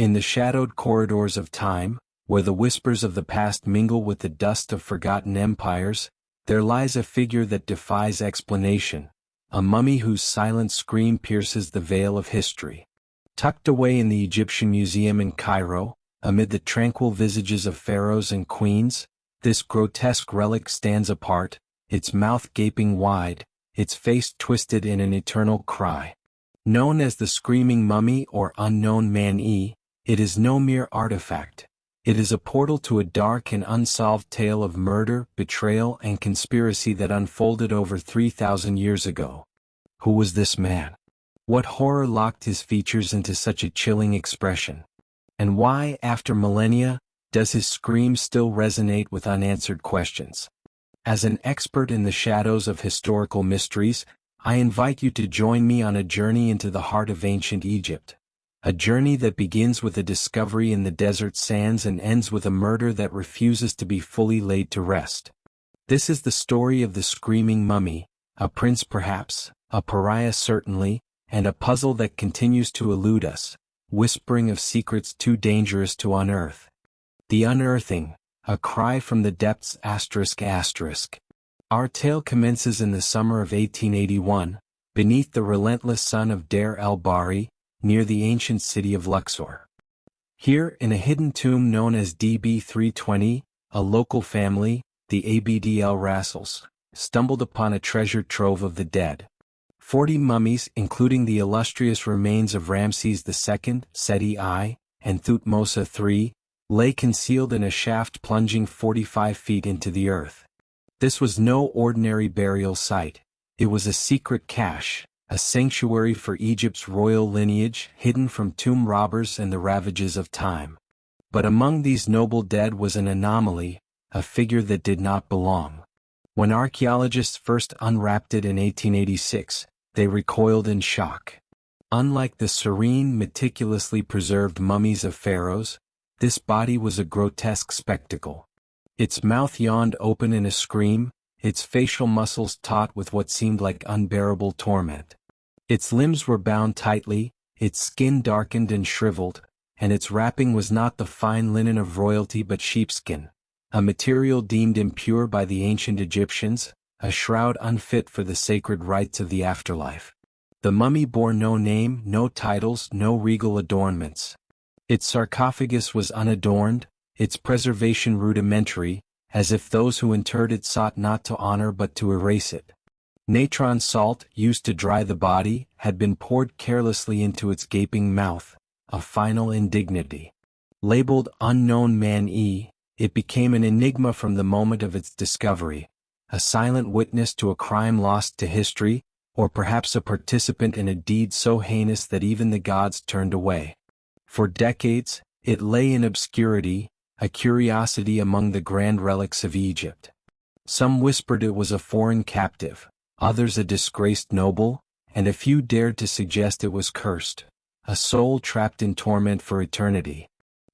In the shadowed corridors of time, where the whispers of the past mingle with the dust of forgotten empires, there lies a figure that defies explanation, a mummy whose silent scream pierces the veil of history. Tucked away in the Egyptian Museum in Cairo, amid the tranquil visages of pharaohs and queens, this grotesque relic stands apart, its mouth gaping wide, its face twisted in an eternal cry. Known as the Screaming Mummy or Unknown Man-E, it is no mere artifact. It is a portal to a dark and unsolved tale of murder, betrayal, and conspiracy that unfolded over 3,000 years ago. Who was this man? What horror locked his features into such a chilling expression? And why, after millennia, does his scream still resonate with unanswered questions? As an expert in the shadows of historical mysteries, I invite you to join me on a journey into the heart of ancient Egypt. A journey that begins with a discovery in the desert sands and ends with a murder that refuses to be fully laid to rest. This is the story of the Screaming Mummy, a prince perhaps, a pariah certainly, and a puzzle that continues to elude us, whispering of secrets too dangerous to unearth. The Unearthing, a cry from the depths ***. Our tale commences in the summer of 1881, beneath the relentless sun of Deir el-Bahri, near the ancient city of Luxor. Here, in a hidden tomb known as DB 320, a local family, the Abd el-Rassels, stumbled upon a treasure trove of the dead. 40 mummies, including the illustrious remains of Ramses II, Seti I, and Thutmose III, lay concealed in a shaft plunging 45 feet into the earth. This was no ordinary burial site. It was a secret cache, a sanctuary for Egypt's royal lineage, hidden from tomb robbers and the ravages of time. But among these noble dead was an anomaly, a figure that did not belong. When archaeologists first unwrapped it in 1886, they recoiled in shock. Unlike the serene, meticulously preserved mummies of pharaohs, this body was a grotesque spectacle. Its mouth yawned open in a scream, its facial muscles taut with what seemed like unbearable torment. Its limbs were bound tightly, its skin darkened and shriveled, and its wrapping was not the fine linen of royalty but sheepskin, a material deemed impure by the ancient Egyptians, a shroud unfit for the sacred rites of the afterlife. The mummy bore no name, no titles, no regal adornments. Its sarcophagus was unadorned, its preservation rudimentary, as if those who interred it sought not to honor but to erase it. Natron salt, used to dry the body, had been poured carelessly into its gaping mouth, a final indignity. Labeled Unknown Man-E, it became an enigma from the moment of its discovery, a silent witness to a crime lost to history, or perhaps a participant in a deed so heinous that even the gods turned away. For decades, it lay in obscurity, a curiosity among the grand relics of Egypt. Some whispered it was a foreign captive, others a disgraced noble, and a few dared to suggest it was cursed, a soul trapped in torment for eternity.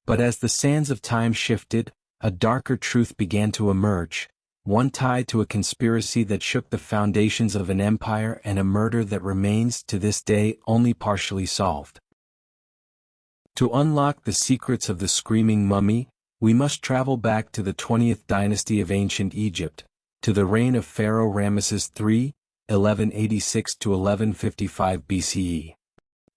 But as the sands of time shifted, a darker truth began to emerge, one tied to a conspiracy that shook the foundations of an empire and a murder that remains, to this day, only partially solved. To unlock the secrets of the Screaming Mummy, we must travel back to the 20th dynasty of ancient Egypt, to the reign of Pharaoh Ramesses III, 1186 to 1155 BCE.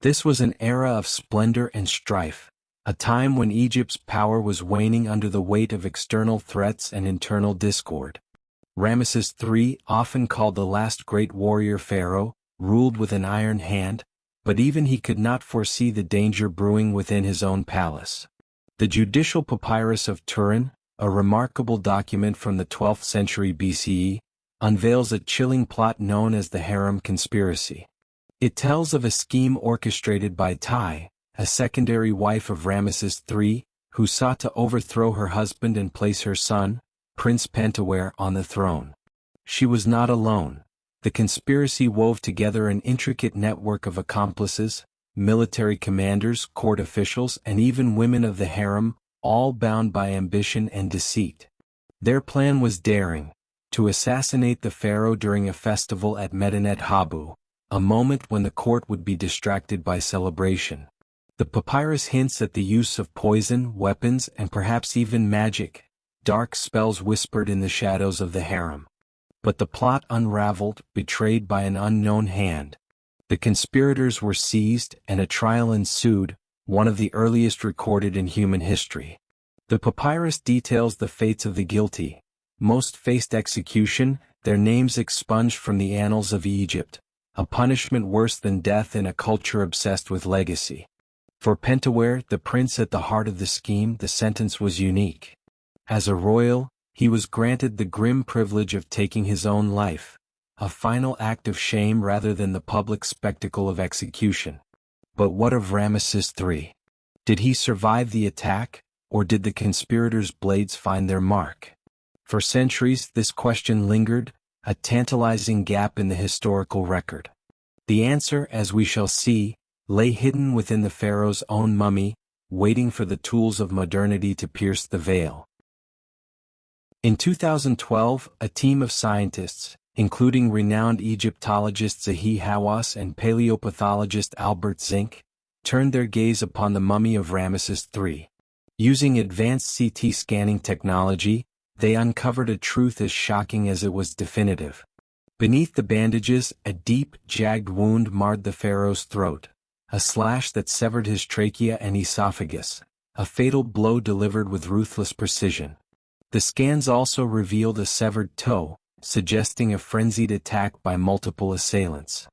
This was an era of splendor and strife, a time when Egypt's power was waning under the weight of external threats and internal discord. Ramesses III, often called the last great warrior pharaoh, ruled with an iron hand, but even he could not foresee the danger brewing within his own palace. The Judicial Papyrus of Turin, a remarkable document from the 12th century BCE, unveils a chilling plot known as the Harem conspiracy. It tells of a scheme orchestrated by Tai, a secondary wife of Ramesses III, who sought to overthrow her husband and place her son, Prince Pentawere, on the throne. She was not alone. The conspiracy wove together an intricate network of accomplices, military commanders, court officials, and even women of the harem, all bound by ambition and deceit. Their plan was daring: to assassinate the pharaoh during a festival at Medinet Habu, a moment when the court would be distracted by celebration. The papyrus hints at the use of poison, weapons, and perhaps even magic, dark spells whispered in the shadows of the harem. But the plot unraveled, betrayed by an unknown hand. The conspirators were seized, and a trial ensued, one of the earliest recorded in human history. The papyrus details the fates of the guilty. Most faced execution, their names expunged from the annals of Egypt, a punishment worse than death in a culture obsessed with legacy. For Pentawere, the prince at the heart of the scheme, the sentence was unique. As a royal, he was granted the grim privilege of taking his own life, a final act of shame rather than the public spectacle of execution. But what of Ramesses III? Did he survive the attack, or did the conspirators' blades find their mark? For centuries, this question lingered, a tantalizing gap in the historical record. The answer, as we shall see, lay hidden within the pharaoh's own mummy, waiting for the tools of modernity to pierce the veil. In 2012, a team of scientists, including renowned Egyptologist Zahi Hawass and paleopathologist Albert Zink, turned their gaze upon the mummy of Ramesses III. Using advanced CT scanning technology, they uncovered a truth as shocking as it was definitive. Beneath the bandages, a deep, jagged wound marred the pharaoh's throat, a slash that severed his trachea and esophagus, a fatal blow delivered with ruthless precision. The scans also revealed a severed toe, suggesting a frenzied attack by multiple assailants.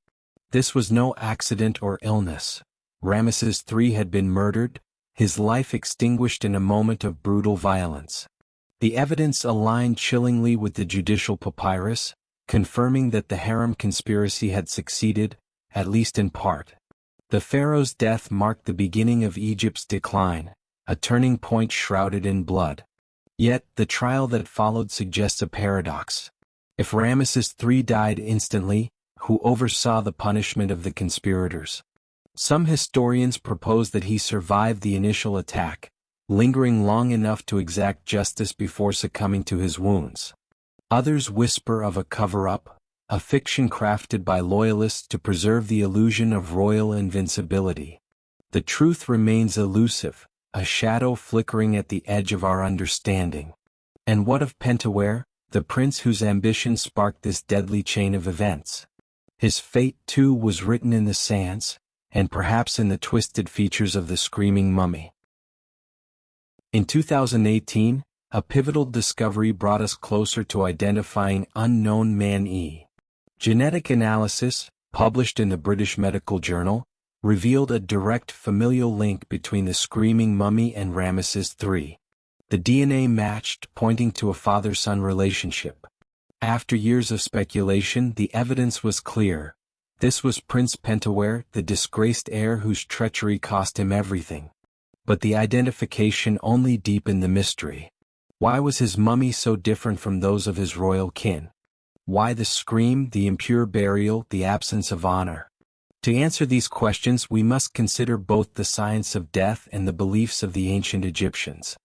This was no accident or illness. Ramesses III had been murdered, his life extinguished in a moment of brutal violence. The evidence aligned chillingly with the judicial papyrus, confirming that the harem conspiracy had succeeded, at least in part. The pharaoh's death marked the beginning of Egypt's decline, a turning point shrouded in blood. Yet, the trial that followed suggests a paradox. If Ramesses III died instantly, who oversaw the punishment of the conspirators? Some historians propose that he survived the initial attack, lingering long enough to exact justice before succumbing to his wounds. Others whisper of a cover-up, a fiction crafted by loyalists to preserve the illusion of royal invincibility. The truth remains elusive, a shadow flickering at the edge of our understanding. And what of Pentawere, the prince whose ambition sparked this deadly chain of events? His fate, too, was written in the sands, and perhaps in the twisted features of the screaming mummy. In 2018, a pivotal discovery brought us closer to identifying unknown man-E. Genetic analysis, published in the British Medical Journal, revealed a direct familial link between the screaming mummy and Ramesses III. The DNA matched, pointing to a father-son relationship. After years of speculation, the evidence was clear. This was Prince Pentawere, the disgraced heir whose treachery cost him everything. But the identification only deepened the mystery. Why was his mummy so different from those of his royal kin? Why the scream, the impure burial, the absence of honor? To answer these questions, we must consider both the science of death and the beliefs of the ancient Egyptians.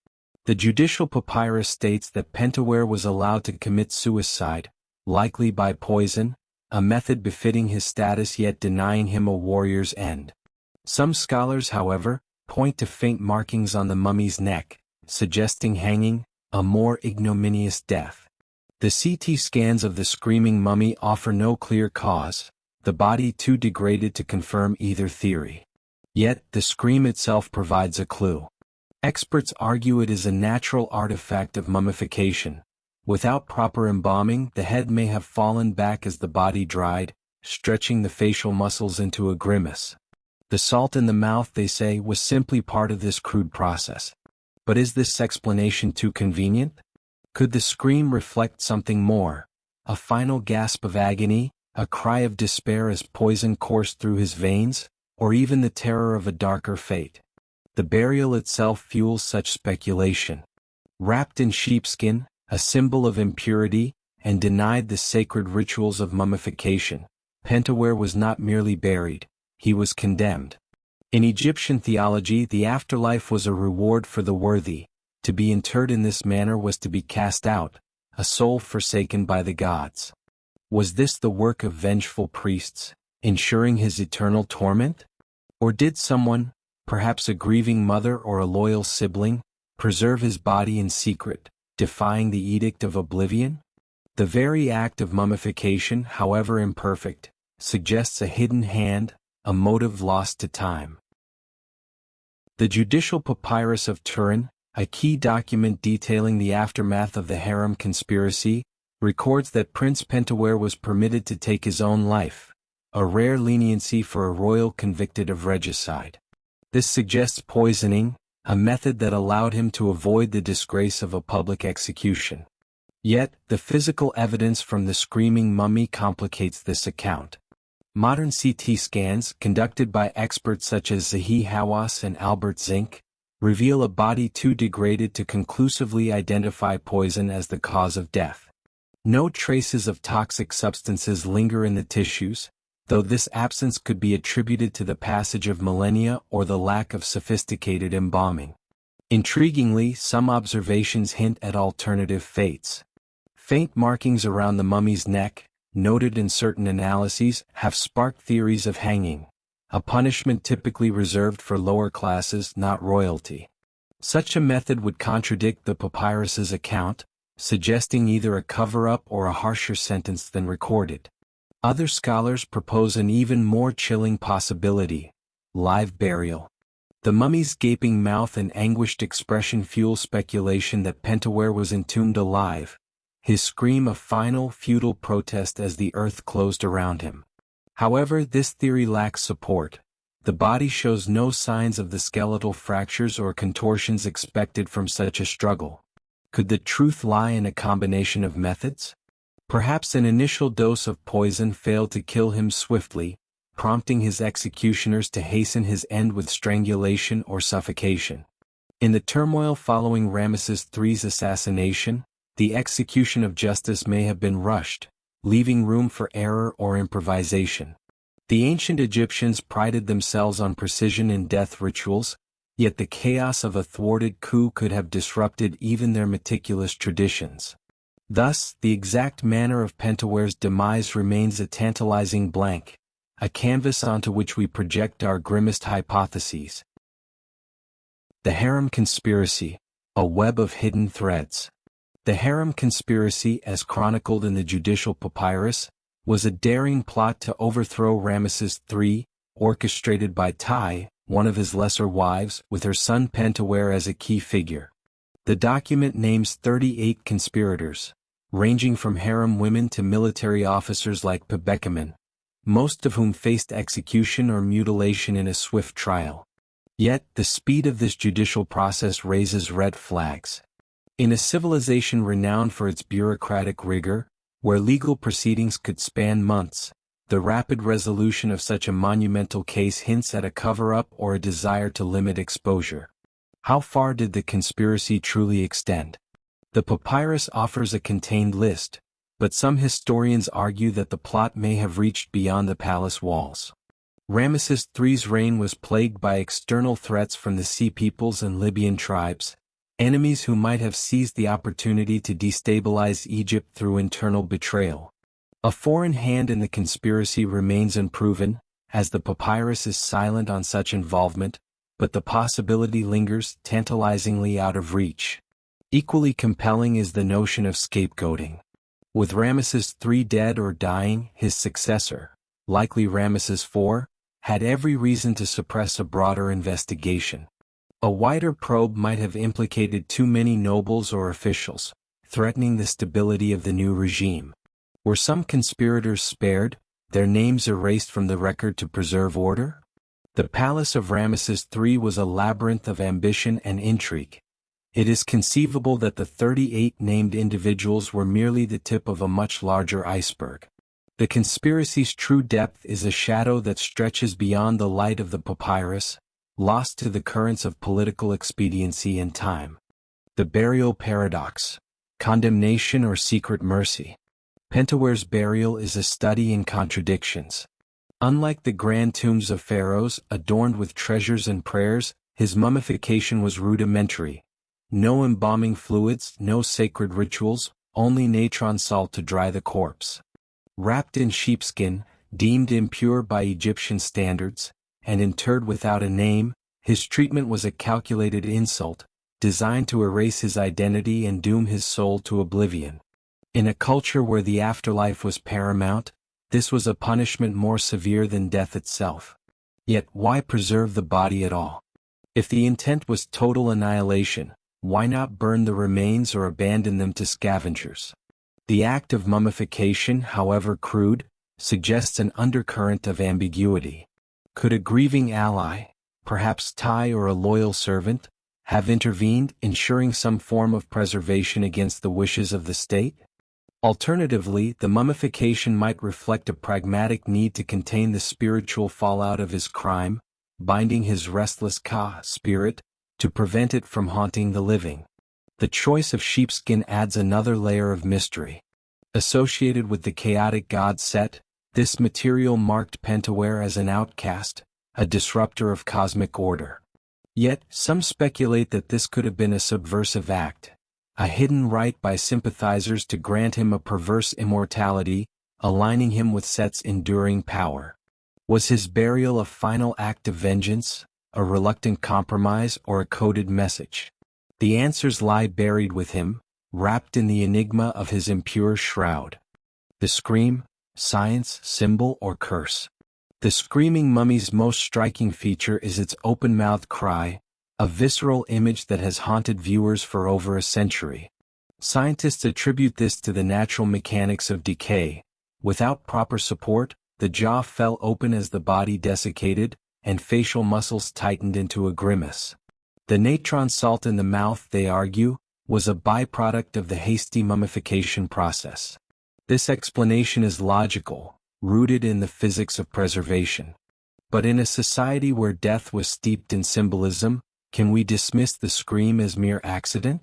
The judicial papyrus states that Pentawere was allowed to commit suicide, likely by poison, a method befitting his status yet denying him a warrior's end. Some scholars, however, point to faint markings on the mummy's neck, suggesting hanging, a more ignominious death. The CT scans of the screaming mummy offer no clear cause, the body too degraded to confirm either theory. Yet, the scream itself provides a clue. Experts argue it is a natural artifact of mummification. Without proper embalming, the head may have fallen back as the body dried, stretching the facial muscles into a grimace. The salt in the mouth, they say, was simply part of this crude process. But is this explanation too convenient? Could the scream reflect something more? A final gasp of agony, a cry of despair as poison coursed through his veins, or even the terror of a darker fate? The burial itself fuels such speculation. Wrapped in sheepskin, a symbol of impurity, and denied the sacred rituals of mummification, Pentawere was not merely buried, he was condemned. In Egyptian theology, the afterlife was a reward for the worthy. To be interred in this manner was to be cast out, a soul forsaken by the gods. Was this the work of vengeful priests, ensuring his eternal torment? Or did someone, perhaps a grieving mother or a loyal sibling, preserve his body in secret, defying the edict of oblivion? The very act of mummification, however imperfect, suggests a hidden hand, a motive lost to time. The Judicial Papyrus of Turin, a key document detailing the aftermath of the Harem conspiracy, records that Prince Pentawere was permitted to take his own life, a rare leniency for a royal convicted of regicide. This suggests poisoning, a method that allowed him to avoid the disgrace of a public execution. Yet, the physical evidence from the screaming mummy complicates this account. Modern CT scans, conducted by experts such as Zahi Hawass and Albert Zink, reveal a body too degraded to conclusively identify poison as the cause of death. No traces of toxic substances linger in the tissues, though this absence could be attributed to the passage of millennia or the lack of sophisticated embalming. Intriguingly, some observations hint at alternative fates. Faint markings around the mummy's neck, noted in certain analyses, have sparked theories of hanging, a punishment typically reserved for lower classes, not royalty. Such a method would contradict the papyrus's account, suggesting either a cover-up or a harsher sentence than recorded. Other scholars propose an even more chilling possibility: live burial. The mummy's gaping mouth and anguished expression fuel speculation that Pentawere was entombed alive, his scream a final, futile protest as the earth closed around him. However, this theory lacks support. The body shows no signs of the skeletal fractures or contortions expected from such a struggle. Could the truth lie in a combination of methods? Perhaps an initial dose of poison failed to kill him swiftly, prompting his executioners to hasten his end with strangulation or suffocation. In the turmoil following Ramesses III's assassination, the execution of justice may have been rushed, leaving room for error or improvisation. The ancient Egyptians prided themselves on precision in death rituals, yet the chaos of a thwarted coup could have disrupted even their meticulous traditions. Thus, the exact manner of Pentaware's demise remains a tantalizing blank, a canvas onto which we project our grimmest hypotheses. The Harem Conspiracy, a web of hidden threads. The Harem Conspiracy, as chronicled in the Judicial Papyrus, was a daring plot to overthrow Ramesses III, orchestrated by Tai, one of his lesser wives, with her son Pentawere as a key figure. The document names 38 conspirators, ranging from harem women to military officers like Pebekamen, most of whom faced execution or mutilation in a swift trial. Yet, the speed of this judicial process raises red flags. In a civilization renowned for its bureaucratic rigor, where legal proceedings could span months, the rapid resolution of such a monumental case hints at a cover-up or a desire to limit exposure. How far did the conspiracy truly extend? The papyrus offers a contained list, but some historians argue that the plot may have reached beyond the palace walls. Ramesses III's reign was plagued by external threats from the Sea Peoples and Libyan tribes, enemies who might have seized the opportunity to destabilize Egypt through internal betrayal. A foreign hand in the conspiracy remains unproven, as the papyrus is silent on such involvement, but the possibility lingers, tantalizingly out of reach. Equally compelling is the notion of scapegoating. With Ramesses III dead or dying, his successor, likely Ramesses IV, had every reason to suppress a broader investigation. A wider probe might have implicated too many nobles or officials, threatening the stability of the new regime. Were some conspirators spared, their names erased from the record to preserve order? The palace of Ramesses III was a labyrinth of ambition and intrigue. It is conceivable that the 38 named individuals were merely the tip of a much larger iceberg. The conspiracy's true depth is a shadow that stretches beyond the light of the papyrus, lost to the currents of political expediency and time. The burial paradox: condemnation or secret mercy. Pentaware's burial is a study in contradictions. Unlike the grand tombs of pharaohs, adorned with treasures and prayers, his mummification was rudimentary. No embalming fluids, no sacred rituals, only natron salt to dry the corpse. Wrapped in sheepskin, deemed impure by Egyptian standards, and interred without a name, His treatment was a calculated insult, designed to erase his identity and doom his soul to oblivion. In a culture where the afterlife was paramount, this was a punishment more severe than death itself. Yet why preserve the body at all? If the intent was total annihilation, why not burn the remains or abandon them to scavengers? The act of mummification, however crude, suggests an undercurrent of ambiguity. Could a grieving ally, perhaps Thai or a loyal servant, have intervened, ensuring some form of preservation against the wishes of the state? Alternatively, the mummification might reflect a pragmatic need to contain the spiritual fallout of his crime, binding his restless Ka spirit, to prevent it from haunting the living. The choice of sheepskin adds another layer of mystery. Associated with the chaotic god Set, this material marked Pentawere as an outcast, a disruptor of cosmic order. Yet, some speculate that this could have been a subversive act, a hidden rite by sympathizers to grant him a perverse immortality, aligning him with Set's enduring power. Was his burial a final act of vengeance, a reluctant compromise, or a coded message? The answers lie buried with him, wrapped in the enigma of his impure shroud. The scream, science, symbol, or curse? The screaming mummy's most striking feature is its open-mouthed cry, a visceral image that has haunted viewers for over a century. Scientists attribute this to the natural mechanics of decay. Without proper support, the jaw fell open as the body desiccated, and facial muscles tightened into a grimace. The natron salt in the mouth, they argue, was a byproduct of the hasty mummification process. This explanation is logical, rooted in the physics of preservation. But in a society where death was steeped in symbolism, can we dismiss the scream as mere accident?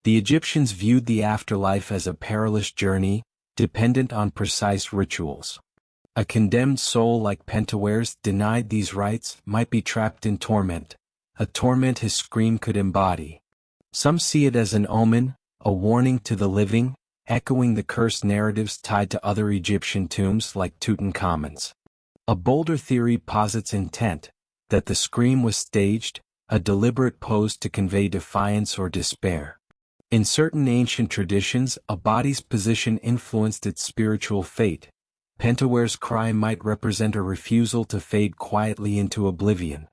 The Egyptians viewed the afterlife as a perilous journey, dependent on precise rituals. A condemned soul like Pentaware's, denied these rites, might be trapped in torment, a torment his scream could embody. Some see it as an omen, a warning to the living, echoing the cursed narratives tied to other Egyptian tombs like Tutankhamun's. A bolder theory posits intent, that the scream was staged, a deliberate pose to convey defiance or despair. In certain ancient traditions, a body's position influenced its spiritual fate. Pentaware's cry might represent a refusal to fade quietly into oblivion.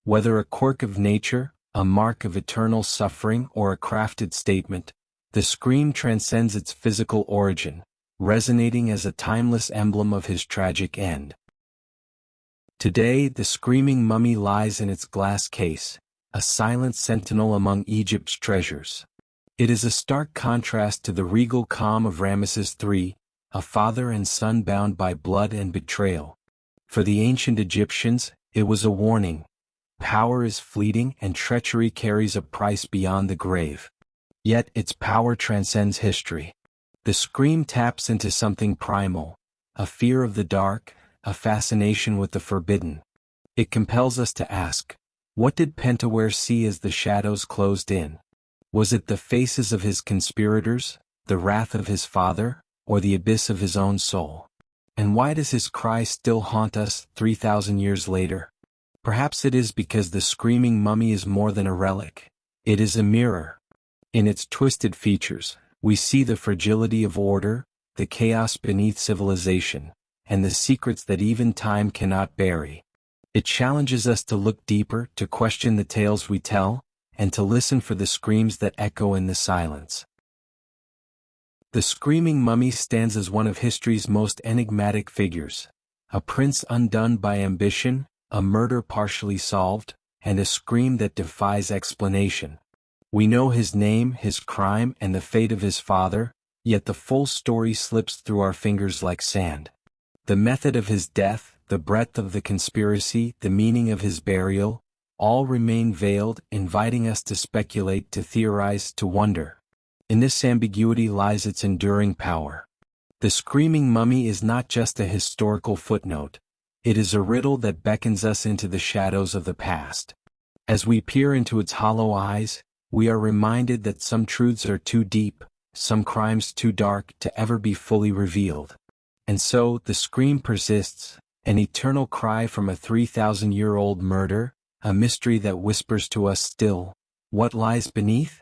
Whether a quirk of nature, a mark of eternal suffering, or a crafted statement, the scream transcends its physical origin, resonating as a timeless emblem of his tragic end. Today, the screaming mummy lies in its glass case, a silent sentinel among Egypt's treasures. It is a stark contrast to the regal calm of Ramesses III, a father and son bound by blood and betrayal. For the ancient Egyptians, it was a warning. Power is fleeting and treachery carries a price beyond the grave. Yet its power transcends history. The scream taps into something primal, a fear of the dark, a fascination with the forbidden. It compels us to ask, what did Pentawere see as the shadows closed in? Was it the faces of his conspirators, the wrath of his father, or the abyss of his own soul? And why does his cry still haunt us 3,000 years later? Perhaps it is because the screaming mummy is more than a relic. It is a mirror. In its twisted features, we see the fragility of order, the chaos beneath civilization, and the secrets that even time cannot bury. It challenges us to look deeper, to question the tales we tell, and to listen for the screams that echo in the silence. The screaming mummy stands as one of history's most enigmatic figures, a prince undone by ambition, a murder partially solved, and a scream that defies explanation. We know his name, his crime, and the fate of his father, yet the full story slips through our fingers like sand. The method of his death, the breadth of the conspiracy, the meaning of his burial, all remain veiled, inviting us to speculate, to theorize, to wonder. In this ambiguity lies its enduring power. The screaming mummy is not just a historical footnote. It is a riddle that beckons us into the shadows of the past. As we peer into its hollow eyes, we are reminded that some truths are too deep, some crimes too dark to ever be fully revealed. And so, the scream persists, an eternal cry from a 3,000-year-old murder, a mystery that whispers to us still. What lies beneath?